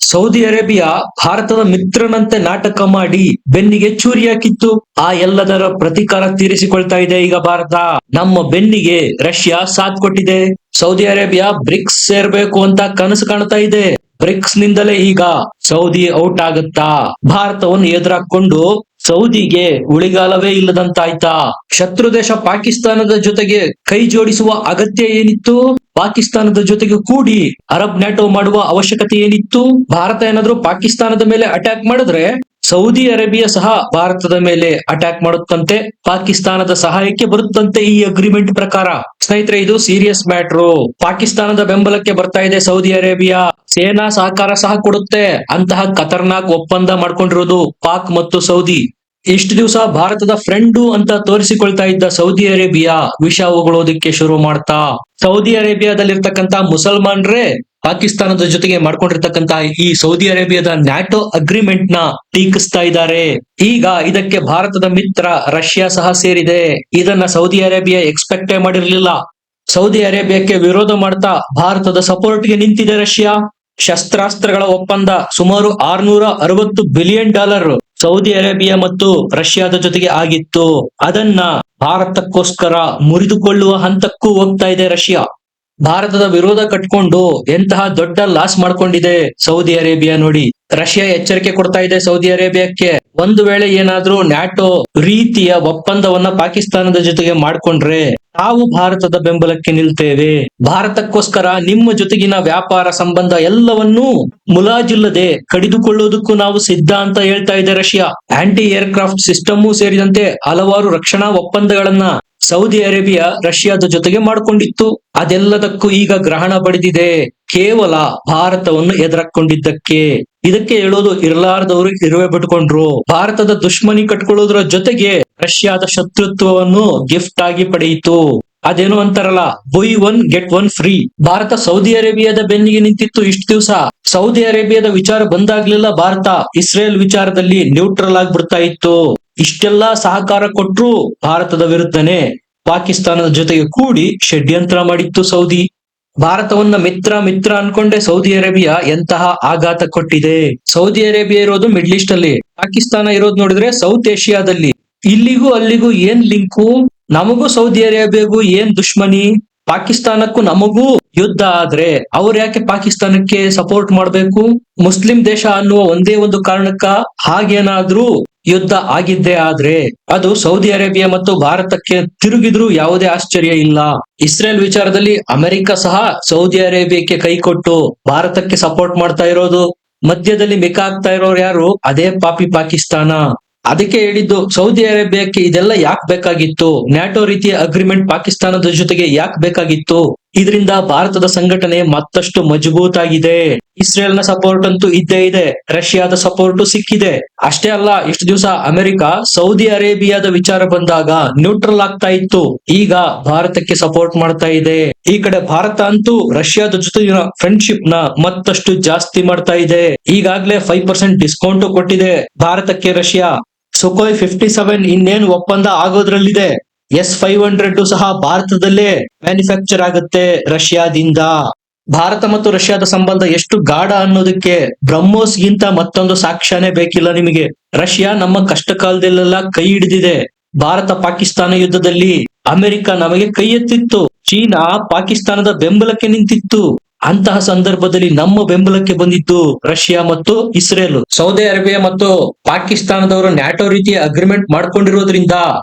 Saudi Arabia ಭಾರತದ ಮಿತ್ರನಂತೆ ನಾಟಕ ಮಾಡಿ ಬೆನ್ನಿಗೆ ಚೂರಿ ಹಾಕಿತ್ತು. ಆ ಎಲ್ಲದರ ಪ್ರತೀಕಾರ ತೀರಿಸಿಕೊಳ್ತಾ ಇದೆ ಈಗ ಭಾರತ. ನಮ್ಮ ಬೆನ್ನಿಗೆ ರಷ್ಯಾ ಸಾಥ್ ಕೊಟ್ಟಿದೆ. ಸೌದಿ ಅರೇಬಿಯಾ ಬ್ರಿಕ್ಸ್ ಸೇರ್ಬೇಕು ಅಂತ ಕನಸು ಕಾಣ್ತಾ ಇದೆ. ಬ್ರಿಕ್ಸ್ ನಿಂದಲೇ ಈಗ ಸೌದಿ ಔಟ್ ಆಗುತ್ತಾ? ಭಾರತವನ್ನು ಎದುರಾಕೊಂಡು ಸೌದಿಗೆ ಉಳಿಗಾಲವೇ ಇಲ್ಲದಂತಾಯ್ತಾ? ಶತ್ರು ದೇಶ ಪಾಕಿಸ್ತಾನದ ಜೊತೆಗೆ ಕೈ ಜೋಡಿಸುವ ಅಗತ್ಯ ಏನಿತ್ತು? ಪಾಕಿಸ್ತಾನದ ಜೊತೆಗೆ ಕೂಡಿ ಅರಬ್ ನ್ಯಾಟೋ ಮಾಡುವ ಅವಶ್ಯಕತೆ ಏನಿತ್ತು? ಭಾರತ ಏನಾದ್ರೂ ಪಾಕಿಸ್ತಾನದ ಮೇಲೆ ಅಟ್ಯಾಕ್ ಮಾಡಿದ್ರೆ ಸೌದಿ ಅರೇಬಿಯಾ ಸಹ ಭಾರತದ ಮೇಲೆ ಅಟ್ಯಾಕ್ ಮಾಡುತ್ತಂತೆ, ಪಾಕಿಸ್ತಾನದ ಸಹಾಯಕ್ಕೆ ಬರುತ್ತಂತೆ ಈ ಅಗ್ರಿಮೆಂಟ್ ಪ್ರಕಾರ. ಸ್ನೇಹಿತರೆ, ಇದು ಸೀರಿಯಸ್ ಮ್ಯಾಟ್ರು. ಪಾಕಿಸ್ತಾನದ ಬೆಂಬಲಕ್ಕೆ ಬರ್ತಾ ಇದೆ ಸೌದಿ ಅರೇಬಿಯಾ. ಸೇನಾ ಸಹಕಾರ ಸಹ ಕೊಡುತ್ತೆ. ಅಂತಹ ಖತರ್ನಾಕ್ ಒಪ್ಪಂದ ಮಾಡ್ಕೊಂಡಿರೋದು ಪಾಕ್ ಮತ್ತು ಸೌದಿ. ಇಷ್ಟು ದಿವಸ ಭಾರತದ ಫ್ರೆಂಡು ಅಂತ ತೋರಿಸಿಕೊಳ್ತಾ ಇದ್ದ ಸೌದಿ ಅರೇಬಿಯಾ ವಿಷ ಉಗುಳೋದಿಕ್ಕೆ ಶುರು ಮಾಡ್ತಾ. ಸೌದಿ ಅರೇಬಿಯಾದಲ್ಲಿರ್ತಕ್ಕಂತ ಮುಸಲ್ಮಾನ್ರೇ ಪಾಕಿಸ್ತಾನದ ಜೊತೆಗೆ ಮಾಡ್ಕೊಂಡಿರ್ತಕ್ಕಂತ ಈ ಸೌದಿ ಅರೇಬಿಯಾದ ನ್ಯಾಟೋ ಅಗ್ರಿಮೆಂಟ್ ನ ಟೀಕಿಸ್ತಾ ಇದ್ದಾರೆ. ಈಗ ಇದಕ್ಕೆ ಭಾರತದ ಮಿತ್ರ ರಷ್ಯಾ ಸಹ ಸೇರಿದೆ. ಇದನ್ನ ಸೌದಿ ಅರೇಬಿಯಾ ಎಕ್ಸ್ಪೆಕ್ಟೇ ಮಾಡಿರ್ಲಿಲ್ಲ. ಸೌದಿ ಅರೇಬಿಯಾಕ್ಕೆ ವಿರೋಧ ಮಾಡ್ತಾ ಭಾರತದ ಸಪೋರ್ಟ್ಗೆ ನಿಂತಿದೆ ರಷ್ಯಾ. ಶಸ್ತ್ರಾಸ್ತ್ರಗಳ ಒಪ್ಪಂದ ಸುಮಾರು $660 ಬಿಲಿಯನ್ ಸೌದಿ ಅರೇಬಿಯಾ ಮತ್ತು ರಷ್ಯಾದ ಜೊತೆಗೆ ಆಗಿತ್ತು. ಅದನ್ನ ಭಾರತಕ್ಕೋಸ್ಕರ ಮುರಿದುಕೊಳ್ಳುವ ಹಂತಕ್ಕೂ ಹೋಗ್ತಾ ಇದೆ ರಷ್ಯಾ. ಭಾರತದ ವಿರೋಧ ಕಟ್ಕೊಂಡು ಎಂತಹ ದೊಡ್ಡ ಲಾಸ್ ಮಾಡ್ಕೊಂಡಿದೆ ಸೌದಿ ಅರೇಬಿಯಾ ನೋಡಿ. ರಷ್ಯಾ ಎಚ್ಚರಿಕೆ ಕೊಡ್ತಾ ಇದೆ ಸೌದಿ ಅರೇಬಿಯಾಕ್ಕೆ, ಒಂದು ವೇಳೆ ಏನಾದ್ರೂ ನ್ಯಾಟೋ ರೀತಿಯ ಒಪ್ಪಂದವನ್ನ ಪಾಕಿಸ್ತಾನದ ಜೊತೆಗೆ ಮಾಡ್ಕೊಂಡ್ರೆ ನಾವು ಭಾರತದ ಬೆಂಬಲಕ್ಕೆ ನಿಲ್ತೇವೆ. ಭಾರತಕ್ಕೋಸ್ಕರ ನಿಮ್ಮ ಜೊತೆಗಿನ ವ್ಯಾಪಾರ ಸಂಬಂಧ ಎಲ್ಲವನ್ನೂ ಮುಲಾಜಿಲ್ಲದೆ ಕಡಿದುಕೊಳ್ಳೋದಕ್ಕೂ ನಾವು ಸಿದ್ಧ ಅಂತ ಹೇಳ್ತಾ ಇದೆ ರಷ್ಯಾ. ಆಂಟಿ ಏರ್ಕ್ರಾಫ್ಟ್ ಸಿಸ್ಟಮ್ ಸೇರಿದಂತೆ ಹಲವಾರು ರಕ್ಷಣಾ ಒಪ್ಪಂದಗಳನ್ನ ಸೌದಿ ಅರೇಬಿಯಾ ರಷ್ಯಾದ ಜೊತೆಗೆ ಮಾಡ್ಕೊಂಡಿತ್ತು. ಅದೆಲ್ಲದಕ್ಕೂ ಈಗ ಗ್ರಹಣ ಬಡಿದಿದೆ, ಕೇವಲ ಭಾರತವನ್ನು ಎದುರಾಕೊಂಡಿದ್ದಕ್ಕೆ. ಇದಕ್ಕೆ ಹೇಳೋದು ಇರ್ಲಾರ್ದವ್ರು ಇರುವೆ ಬಿಟ್ಕೊಂಡ್ರು. ಭಾರತದ ದುಶ್ಮನಿ ಕಟ್ಕೊಳ್ಳೋದ್ರ ಜೊತೆಗೆ ರಷ್ಯಾದ ಶತ್ರುತ್ವವನ್ನು ಗಿಫ್ಟ್ ಆಗಿ ಪಡೆಯಿತು. ಅದೇನು ಅಂತಾರಲ್ಲ, by one get one free. Bharat Saudi ಅರೇಬಿಯಾದ ಬೆನ್ನಿಗೆ ನಿಂತಿತ್ತು ಇಷ್ಟು ದಿವಸ. ಸೌದಿ ಅರೇಬಿಯಾದ ವಿಚಾರ ಬಂದಾಗ್ಲಿಲ್ಲ ಭಾರತ ಇಸ್ರೇಲ್ ವಿಚಾರದಲ್ಲಿ ನ್ಯೂಟ್ರಲ್ ಆಗ್ಬಿಡ್ತಾ ಇತ್ತು. ಇಷ್ಟೆಲ್ಲಾ ಸಹಕಾರ ಕೊಟ್ರು ಭಾರತದ ವಿರುದ್ಧನೇ ಪಾಕಿಸ್ತಾನದ ಜೊತೆಗೆ ಕೂಡಿ ಷಡ್ಯಂತ್ರ ಮಾಡಿತ್ತು ಸೌದಿ. ಭಾರತವನ್ನ ಮಿತ್ರ ಅನ್ಕೊಂಡೆ ಸೌದಿ ಅರೇಬಿಯಾ ಎಂತಹ ಆಘಾತ ಕೊಟ್ಟಿದೆ. ಸೌದಿ ಅರೇಬಿಯಾ ಇರೋದು ಮಿಡ್ಲ್ ಈಸ್ಟ್ ಅಲ್ಲಿ, ಪಾಕಿಸ್ತಾನ ಇರೋದು ನೋಡಿದ್ರೆ ಸೌತ್ ಏಷ್ಯಾದಲ್ಲಿ. ಇಲ್ಲಿಗೂ ಅಲ್ಲಿಗೂ ಏನ್ ಲಿಂಕು? ನಮಗೂ ಸೌದಿ ಅರೇಬಿಯಾಗೂ ಏನ್ ದುಶ್ಮನಿ? ಪಾಕಿಸ್ತಾನಕ್ಕೂ ನಮಗೂ ಯುದ್ಧ ಆದ್ರೆ ಅವ್ರು ಯಾಕೆ ಪಾಕಿಸ್ತಾನಕ್ಕೆ ಸಪೋರ್ಟ್ ಮಾಡ್ಬೇಕು? ಮುಸ್ಲಿಂ ದೇಶ ಅನ್ನುವ ಒಂದೇ ಒಂದು ಕಾರಣಕ್ಕ ಹಾಗೇನಾದ್ರೂ ಯುದ್ಧ ಆಗಿದ್ದೇ ಆದ್ರೆ ಅದು ಸೌದಿ ಅರೇಬಿಯಾ ಮತ್ತು ಭಾರತಕ್ಕೆ ತಿರುಗಿದ್ರೂ ಯಾವುದೇ ಆಶ್ಚರ್ಯ ಇಲ್ಲ. ಇಸ್ರೇಲ್ ವಿಚಾರದಲ್ಲಿ ಅಮೆರಿಕ ಸಹ ಸೌದಿ ಅರೇಬಿಯಾಕ್ಕೆ ಕೈ ಕೊಟ್ಟು ಭಾರತಕ್ಕೆ ಸಪೋರ್ಟ್ ಮಾಡ್ತಾ ಇರೋದು. ಮಧ್ಯದಲ್ಲಿ ಮಿಕ ಆಗ್ತಾ ಇರೋರು ಯಾರು? ಅದೇ ಪಾಪಿ ಪಾಕಿಸ್ತಾನ. ಅದಕ್ಕೆ ಹೇಳಿದ್ದು ಸೌದಿ ಅರೇಬಿಯಾಕ್ಕೆ ಇದೆಲ್ಲ ಯಾಕೆ ಬೇಕಾಗಿತ್ತು? ನ್ಯಾಟೋ ರೀತಿಯ ಅಗ್ರಿಮೆಂಟ್ ಪಾಕಿಸ್ತಾನದ ಜೊತೆಗೆ ಯಾಕೆ ಬೇಕಾಗಿತ್ತು? ಇದರಿಂದ ಭಾರತದ ಸಂಘಟನೆ ಮತ್ತಷ್ಟು ಮಜಬೂತ್ ಆಗಿದೆ. ಇಸ್ರೇಲ್ ನ ಸಪೋರ್ಟ್ ಅಂತೂ ಇದ್ದೇ ಇದೆ, ರಷ್ಯಾದ ಸಪೋರ್ಟ್ ಸಿಕ್ಕಿದೆ. ಅಷ್ಟೇ ಅಲ್ಲ, ಇಷ್ಟು ದಿವಸ ಅಮೆರಿಕ ಸೌದಿ ಅರೇಬಿಯಾದ ವಿಚಾರ ಬಂದಾಗ ನ್ಯೂಟ್ರಲ್ ಆಗ್ತಾ ಇತ್ತು, ಈಗ ಭಾರತಕ್ಕೆ ಸಪೋರ್ಟ್ ಮಾಡ್ತಾ ಇದೆ. ಈ ಕಡೆ ಭಾರತ ಅಂತೂ ರಷ್ಯಾದ ಜೊತೆಗಿನ ಫ್ರೆಂಡ್ಶಿಪ್ ನ ಮತ್ತಷ್ಟು ಜಾಸ್ತಿ ಮಾಡ್ತಾ ಇದೆ. ಈಗಾಗ್ಲೇ 5% ಡಿಸ್ಕೌಂಟ್ ಕೊಟ್ಟಿದೆ ಭಾರತಕ್ಕೆ ರಷ್ಯಾ. ಸುಖೋಯ್ 57 ಇನ್ನೇನು ಒಪ್ಪಂದ ಆಗೋದ್ರಲ್ಲಿದೆ. S-500 ಸಹ ಭಾರತದಲ್ಲೇ ಮ್ಯಾನುಫ್ಯಾಕ್ಚರ್ ಆಗುತ್ತೆ ರಷ್ಯಾದಿಂದ. ಭಾರತ ಮತ್ತು ರಷ್ಯಾದ ಸಂಬಂಧ ಎಷ್ಟು ಗಾಢ ಅನ್ನೋದಕ್ಕೆ ಬ್ರಹ್ಮೋಸ್ ಗಿಂತ ಮತ್ತೊಂದು ಸಾಕ್ಷ್ಯನೇ ಬೇಕಿಲ್ಲ ನಿಮಗೆ. ರಷ್ಯಾ ನಮ್ಮ ಕಷ್ಟ ಕಾಲದಲ್ಲೆಲ್ಲ ಕೈ ಹಿಡಿದಿದೆ. ಭಾರತ ಪಾಕಿಸ್ತಾನ ಯುದ್ಧದಲ್ಲಿ ಅಮೆರಿಕ ನಮಗೆ ಕೈ ಎತ್ತಿತ್ತು, ಚೀನಾ ಪಾಕಿಸ್ತಾನದ ಬೆಂಬಲಕ್ಕೆ ನಿಂತಿತ್ತು. ಅಂತಹ ಸಂದರ್ಭದಲ್ಲಿ ನಮ್ಮ ಬೆಂಬಲಕ್ಕೆ ಬಂದಿದ್ದು ರಷ್ಯಾ ಮತ್ತು ಇಸ್ರೇಲ್. ಸೌದಿ ಅರೇಬಿಯಾ ಮತ್ತು ಪಾಕಿಸ್ತಾನದವರು ನ್ಯಾಟೋ ರೀತಿಯ ಅಗ್ರಿಮೆಂಟ್ ಮಾಡ್ಕೊಂಡಿರೋದ್ರಿಂದ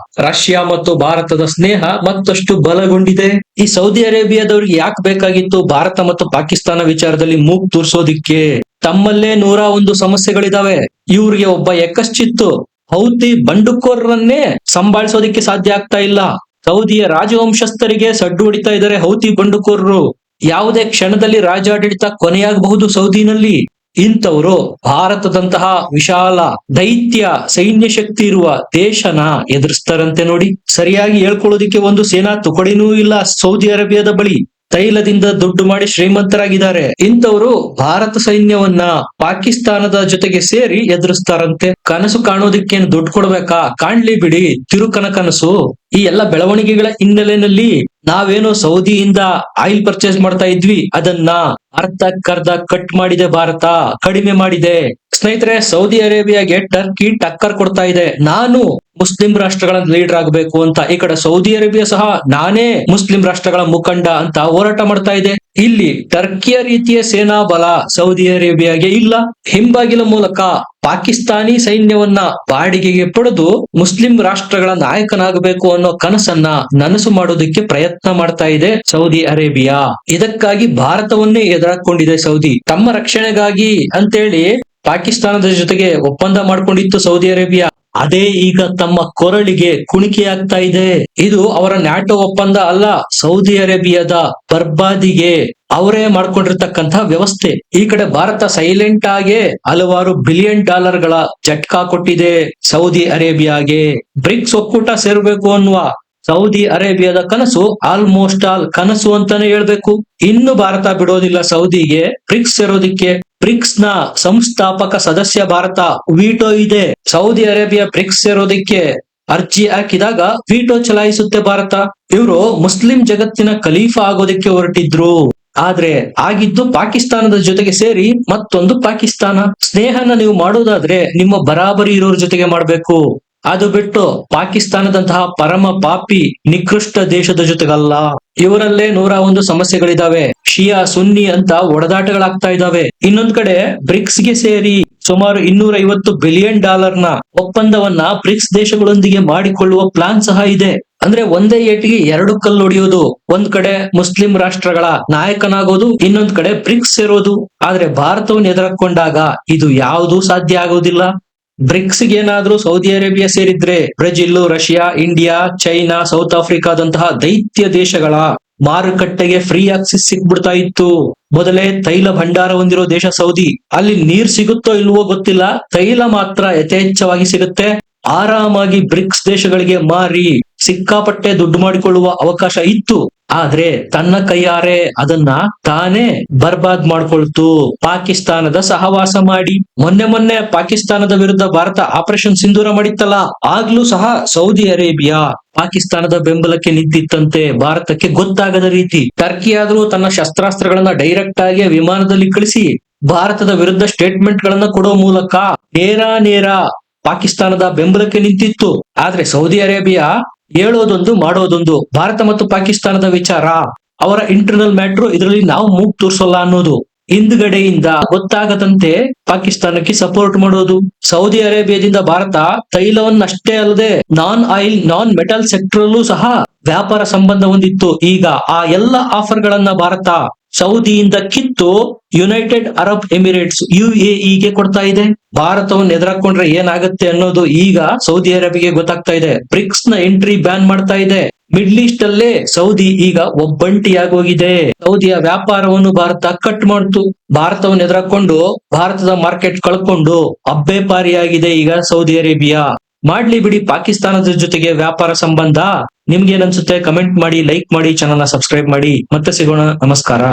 ರಷ್ಯಾ ಮತ್ತು ಭಾರತದ ಸ್ನೇಹ ಮತ್ತಷ್ಟು ಬಲಗೊಂಡಿದೆ. ಈ ಸೌದಿ ಅರೇಬಿಯಾದವ್ರಿಗೆ ಯಾಕೆ ಬೇಕಾಗಿತ್ತು ಭಾರತ ಮತ್ತು ಪಾಕಿಸ್ತಾನ ವಿಚಾರದಲ್ಲಿ ಮೂಗ್ ತೂರ್ಸೋದಿಕ್ಕೆ? ತಮ್ಮಲ್ಲೇ 101 ಸಮಸ್ಯೆಗಳಿದಾವೆ. ಇವ್ರಿಗೆ ಒಬ್ಬ ಯಕಶ್ಚಿತ್ತು ಹೌತಿ ಬಂಡುಕೋರರನ್ನೇ ಸಂಭಾಳಿಸೋದಿಕ್ಕೆ ಸಾಧ್ಯ ಆಗ್ತಾ ಇಲ್ಲ. ಸೌದಿಯ ರಾಜವಂಶಸ್ಥರಿಗೆ ಸಡ್ಡು ಹೊಡಿತಾ ಇದ್ದಾರೆ ಹೌತಿ ಬಂಡುಕೋರರು. ಯಾವುದೇ ಕ್ಷಣದಲ್ಲಿ ರಾಜಾಡಳಿತ ಕೊನೆಯಾಗಬಹುದು ಸೌದಿನಲ್ಲಿ. ಇಂಥವರು ಭಾರತದಂತಹ ವಿಶಾಲ ದೈತ್ಯ ಸೈನ್ಯ ಶಕ್ತಿ ಇರುವ ದೇಶನ ಎದುರಿಸ್ತಾರಂತೆ ನೋಡಿ. ಸರಿಯಾಗಿ ಹೇಳ್ಕೊಳ್ಳೋದಿಕ್ಕೆ ಒಂದು ಸೇನಾ ತುಕಡಿನೂ ಇಲ್ಲ ಸೌದಿ ಅರೇಬಿಯಾದ ಬಳಿ. ತೈಲದಿಂದ ದುಡ್ಡು ಮಾಡಿ ಶ್ರೀಮಂತರಾಗಿದ್ದಾರೆ. ಇಂಥವರು ಭಾರತ ಸೈನ್ಯವನ್ನ ಪಾಕಿಸ್ತಾನದ ಜೊತೆಗೆ ಸೇರಿ ಎದುರಿಸ್ತಾರಂತೆ. ಕನಸು ಕಾಣೋದಿಕ್ಕೇನು ದುಡ್ಡು ಕೊಡ್ಬೇಕಾ? ಕಾಣ್ಲಿ ಬಿಡಿ ತಿರುಕನ ಕನಸು. ಈ ಎಲ್ಲ ಬೆಳವಣಿಗೆಗಳ ಹಿನ್ನೆಲೆಯಲ್ಲಿ ನಾವೇನೋ ಸೌದಿಯಿಂದ ಆಯಿಲ್ ಪರ್ಚೇಸ್ ಮಾಡ್ತಾ ಇದ್ವಿ, ಅದನ್ನ ಅರ್ಧಕ್ಕರ್ಧ ಕಟ್ ಮಾಡಿದೆ ಭಾರತ, ಕಡಿಮೆ ಮಾಡಿದೆ. ಸ್ನೇಹಿತರೆ, ಸೌದಿ ಅರೇಬಿಯಾಗೆ ಟರ್ಕಿ ಟಕ್ಕರ್ ಕೊಡ್ತಾ ಇದೆ. ನಾನು ಮುಸ್ಲಿಂ ರಾಷ್ಟ್ರಗಳ ಲೀಡರ್ ಆಗಬೇಕು ಅಂತ. ಈ ಕಡೆ ಸೌದಿ ಅರೇಬಿಯಾ ಸಹ ನಾನೇ ಮುಸ್ಲಿಂ ರಾಷ್ಟ್ರಗಳ ಮುಖಂಡ ಅಂತ ಹೋರಾಟ ಮಾಡ್ತಾ ಇದೆ. ಇಲ್ಲಿ ಟರ್ಕಿಯ ರೀತಿಯ ಸೇನಾ ಬಲ ಸೌದಿ ಅರೇಬಿಯಾಗೆ ಇಲ್ಲ. ಹಿಂಬಾಗಿಲ ಮೂಲಕ ಪಾಕಿಸ್ತಾನಿ ಸೈನ್ಯವನ್ನ ಬಾಡಿಗೆಗೆ ಪಡೆದು ಮುಸ್ಲಿಂ ರಾಷ್ಟ್ರಗಳ ನಾಯಕನಾಗಬೇಕು ಅನ್ನೋ ಕನಸನ್ನ ನನಸು ಮಾಡೋದಕ್ಕೆ ಪ್ರಯತ್ನ ಮಾಡ್ತಾ ಇದೆ ಸೌದಿ ಅರೇಬಿಯಾ. ಇದಕ್ಕಾಗಿ ಭಾರತವನ್ನೇ ಎದುರಾಕೊಂಡಿದೆ ಸೌದಿ. ತಮ್ಮ ರಕ್ಷಣೆಗಾಗಿ ಅಂತೇಳಿ ಪಾಕಿಸ್ತಾನದ ಜೊತೆಗೆ ಒಪ್ಪಂದ ಮಾಡ್ಕೊಂಡಿತ್ತು ಸೌದಿ ಅರೇಬಿಯಾ. ಅದೇ ಈಗ ತಮ್ಮ ಕೊರಳಿಗೆ ಕುಣಿಕೆಯಾಗ್ತಾ ಇದೆ. ಇದು ಅವರ ನ್ಯಾಟೋ ಒಪ್ಪಂದ ಅಲ್ಲ, ಸೌದಿ ಅರೇಬಿಯಾದ ಬರ್ಬಾದಿಗೆ ಅವರೇ ಮಾಡ್ಕೊಂಡಿರ್ತಕ್ಕಂಥ ವ್ಯವಸ್ಥೆ. ಈ ಕಡೆ ಭಾರತ ಸೈಲೆಂಟ್ ಆಗಿ ಹಲವಾರು $ಬಿಲಿಯನ್ ಗಳ ಜಟ್ಕಾ ಕೊಟ್ಟಿದೆ ಸೌದಿ ಅರೇಬಿಯಾಗೆ. ಬ್ರಿಕ್ಸ್ ಒಕ್ಕೂಟ ಸೇರ್ಬೇಕು ಅನ್ನುವ ಸೌದಿ ಅರೇಬಿಯಾದ ಕನಸು ಆಲ್ಮೋಸ್ಟ್ ಆಲ್ ಕನಸು ಅಂತಾನೆ ಹೇಳ್ಬೇಕು. ಇನ್ನು ಭಾರತ ಬಿಡೋದಿಲ್ಲ ಸೌದಿಗೆ ಬ್ರಿಕ್ಸ್ ಸೇರೋದಿಕ್ಕೆ. ಬ್ರಿಕ್ಸ್ ನ ಸಂಸ್ಥಾಪಕ ಸದಸ್ಯ ಭಾರತ. ವಿಟೋ ಇದೆ. ಸೌದಿ ಅರೇಬಿಯಾ ಬ್ರಿಕ್ಸ್ ಸೇರೋದಿಕ್ಕೆ ಅರ್ಜಿ ಹಾಕಿದಾಗ ವಿಟೋ ಚಲಾಯಿಸುತ್ತೆ ಭಾರತ. ಇವರು ಮುಸ್ಲಿಂ ಜಗತ್ತಿನ ಖಲೀಫಾ ಆಗೋದಿಕ್ಕೆ ಹೊರಟಿದ್ರು. ಆದ್ರೆ ಆಗಿದ್ದು ಪಾಕಿಸ್ತಾನದ ಜೊತೆಗೆ ಸೇರಿ ಮತ್ತೊಂದು ಪಾಕಿಸ್ತಾನ. ಸ್ನೇಹನ ನೀವು ಮಾಡೋದಾದ್ರೆ ನಿಮ್ಮ ಬರಾಬರಿ ಇರೋರ ಜೊತೆಗೆ ಮಾಡ್ಬೇಕು. ಅದು ಬಿಟ್ಟು ಪಾಕಿಸ್ತಾನದಂತಹ ಪರಮ ಪಾಪಿ ನಿಕೃಷ್ಟ ದೇಶದ ಜೊತೆಗಲ್ಲ. ಇವರಲ್ಲೇ 101 ಸಮಸ್ಯೆಗಳಿದಾವೆ. ಶಿಯಾ ಸುನ್ನಿ ಅಂತ ಒಡೆದಾಟಗಳಾಗ್ತಾ ಇದಾವೆ. ಇನ್ನೊಂದ್ ಕಡೆ ಬ್ರಿಕ್ಸ್ ಗೆ ಸೇರಿ ಸುಮಾರು $250 ಬಿಲಿಯನ್ ನ ಒಪ್ಪಂದವನ್ನ ಬ್ರಿಕ್ಸ್ ದೇಶಗಳೊಂದಿಗೆ ಮಾಡಿಕೊಳ್ಳುವ ಪ್ಲಾನ್ ಸಹ ಇದೆ. ಅಂದ್ರೆ ಒಂದೇ ಏಟಿಗೆ 2 ಕಲ್ಲು ಹೊಡೆಯೋದು. ಒಂದ್ ಕಡೆ ಮುಸ್ಲಿಂ ರಾಷ್ಟ್ರಗಳ ನಾಯಕನಾಗೋದು, ಇನ್ನೊಂದ್ ಕಡೆ ಬ್ರಿಕ್ಸ್ ಸೇರೋದು. ಆದ್ರೆ ಭಾರತವನ್ನು ಎದುರಾಕೊಂಡಾಗ ಇದು ಯಾವುದೂ ಸಾಧ್ಯ ಆಗೋದಿಲ್ಲ. ಬ್ರಿಕ್ಸ್ ಏನಾದ್ರೂ ಸೌದಿ ಅರೇಬಿಯಾ ಸೇರಿದ್ರೆ Brazil, Russia, India, China, South ಆಫ್ರಿಕಾದಂತಹ ದೈತ್ಯ ದೇಶಗಳ ಮಾರುಕಟ್ಟೆಗೆ ಫ್ರೀ ಆಕ್ಸಿಸ್ ಸಿಕ್ಬಿಡ್ತಾ ಇತ್ತು. ಮೊದಲೇ ತೈಲ ಭಂಡಾರ ಹೊಂದಿರೋ ದೇಶ ಸೌದಿ. ಅಲ್ಲಿ ನೀರ್ ಸಿಗುತ್ತೋ ಇಲ್ವೋ ಗೊತ್ತಿಲ್ಲ, ತೈಲ ಮಾತ್ರ ಯಥೇಚ್ಛವಾಗಿ ಸಿಗುತ್ತೆ. ಆರಾಮಾಗಿ ಬ್ರಿಕ್ಸ್ ದೇಶಗಳಿಗೆ ಮಾರಿ ಸಿಕ್ಕಾಪಟ್ಟೆ ದುಡ್ಡು ಮಾಡಿಕೊಳ್ಳುವ ಅವಕಾಶ ಇತ್ತು. ಆದ್ರೆ ತನ್ನ ಕೈಯಾರೆ ಅದನ್ನ ತಾನೇ ಬರ್ಬಾದ್ ಮಾಡ್ಕೊಳ್ತು ಪಾಕಿಸ್ತಾನದ ಸಹವಾಸ ಮಾಡಿ. ಮೊನ್ನೆ ಪಾಕಿಸ್ತಾನದ ವಿರುದ್ಧ ಭಾರತ ಆಪರೇಷನ್ ಸಿಂಧೂರ ಮಾಡಿತ್ತಲ್ಲ, ಆಗ್ಲೂ ಸಹ ಸೌದಿ ಅರೇಬಿಯಾ ಪಾಕಿಸ್ತಾನದ ಬೆಂಬಲಕ್ಕೆ ನಿಂತಿತ್ತಂತೆ. ಭಾರತಕ್ಕೆ ಗೊತ್ತಾಗದ ರೀತಿ. ಟರ್ಕಿ ಆದ್ರೂ ತನ್ನ ಶಸ್ತ್ರಾಸ್ತ್ರಗಳನ್ನ ಡೈರೆಕ್ಟ್ ಆಗಿ ವಿಮಾನದಲ್ಲಿ ಕಳಿಸಿ ಭಾರತದ ವಿರುದ್ಧ ಸ್ಟೇಟ್ಮೆಂಟ್ ಗಳನ್ನ ಕೊಡೋ ಮೂಲಕ ನೇರ ಪಾಕಿಸ್ತಾನದ ಬೆಂಬಲಕ್ಕೆ ನಿಂತಿತ್ತು. ಆದ್ರೆ ಸೌದಿ ಅರೇಬಿಯಾ ಹೇಳೋದೊಂದು ಮಾಡೋದೊಂದು. ಭಾರತ ಮತ್ತು ಪಾಕಿಸ್ತಾನದ ವಿಚಾರ ಅವರ ಇಂಟರ್ನಲ್ ಮ್ಯಾಟ್ರು, ಇದರಲ್ಲಿ ನಾವು ಮೂಗ್ ತೋರ್ಸೋಲ್ಲ ಅನ್ನೋದು. ಹಿಂದ್ಗಡೆಯಿಂದ ಗೊತ್ತಾಗದಂತೆ ಪಾಕಿಸ್ತಾನಕ್ಕೆ ಸಪೋರ್ಟ್ ಮಾಡೋದು. ಸೌದಿ ಅರೇಬಿಯಾದಿಂದ ಭಾರತ ತೈಲವನ್ನಷ್ಟೇ ಅಲ್ಲದೆ ನಾನ್ ಆಯಿಲ್, ನಾನ್ ಮೆಟಲ್ ಸೆಕ್ಟರ್ ಅಲ್ಲೂ ಸಹ ವ್ಯಾಪಾರ ಸಂಬಂಧ ಹೊಂದಿತ್ತು. ಈಗ ಆ ಎಲ್ಲ ಆಫರ್ ಗಳನ್ನ ಭಾರತ ಸೌದಿಯಿಂದ ಕಿತ್ತು ಯುನೈಟೆಡ್ ಅರಬ್ ಎಮಿರೇಟ್ಸ್ UAE ಕೊಡ್ತಾ ಇದೆ. ಭಾರತವನ್ನು ಎದುರಾಕೊಂಡ್ರೆ ಏನಾಗುತ್ತೆ ಅನ್ನೋದು ಈಗ ಸೌದಿ ಅರೇಬಿಯಾಗೆ ಗೊತ್ತಾಗ್ತಾ ಇದೆ. ಬ್ರಿಕ್ಸ್ ನ ಎಂಟ್ರಿ ಬ್ಯಾನ್ ಮಾಡ್ತಾ ಇದೆ. ಮಿಡ್ಲ್ ಈಸ್ಟ್ ಅಲ್ಲೇ ಸೌದಿ ಈಗ ಒಬ್ಬಂಟಿಯಾಗೋಗಿದೆ. ಸೌದಿಯ ವ್ಯಾಪಾರವನ್ನು ಭಾರತ ಕಟ್ ಮಾಡ್ತು. ಭಾರತವನ್ನು ಎದುರಾಕೊಂಡು ಭಾರತದ ಮಾರ್ಕೆಟ್ ಕಳ್ಕೊಂಡು ಅಬ್ಬೆ ಪಾರಿಯಾಗಿದೆ ಈಗ ಸೌದಿ ಅರೇಬಿಯಾ. ಮಾಡ್ಲಿ ಬಿಡಿ ಪಾಕಿಸ್ತಾನದ ಜೊತೆಗೆ ವ್ಯಾಪಾರ ಸಂಬಂಧ. ನಿಮ್ಗೆ ಏನನ್ಸುತ್ತೆ ಕಮೆಂಟ್ ಮಾಡಿ, ಲೈಕ್ ಮಾಡಿ, ಚಾನಲ್ ನ ಸಬ್ಸ್ಕ್ರೈಬ್ ಮಾಡಿ. ಮತ್ತೆ ಸಿಗೋಣ. ನಮಸ್ಕಾರ.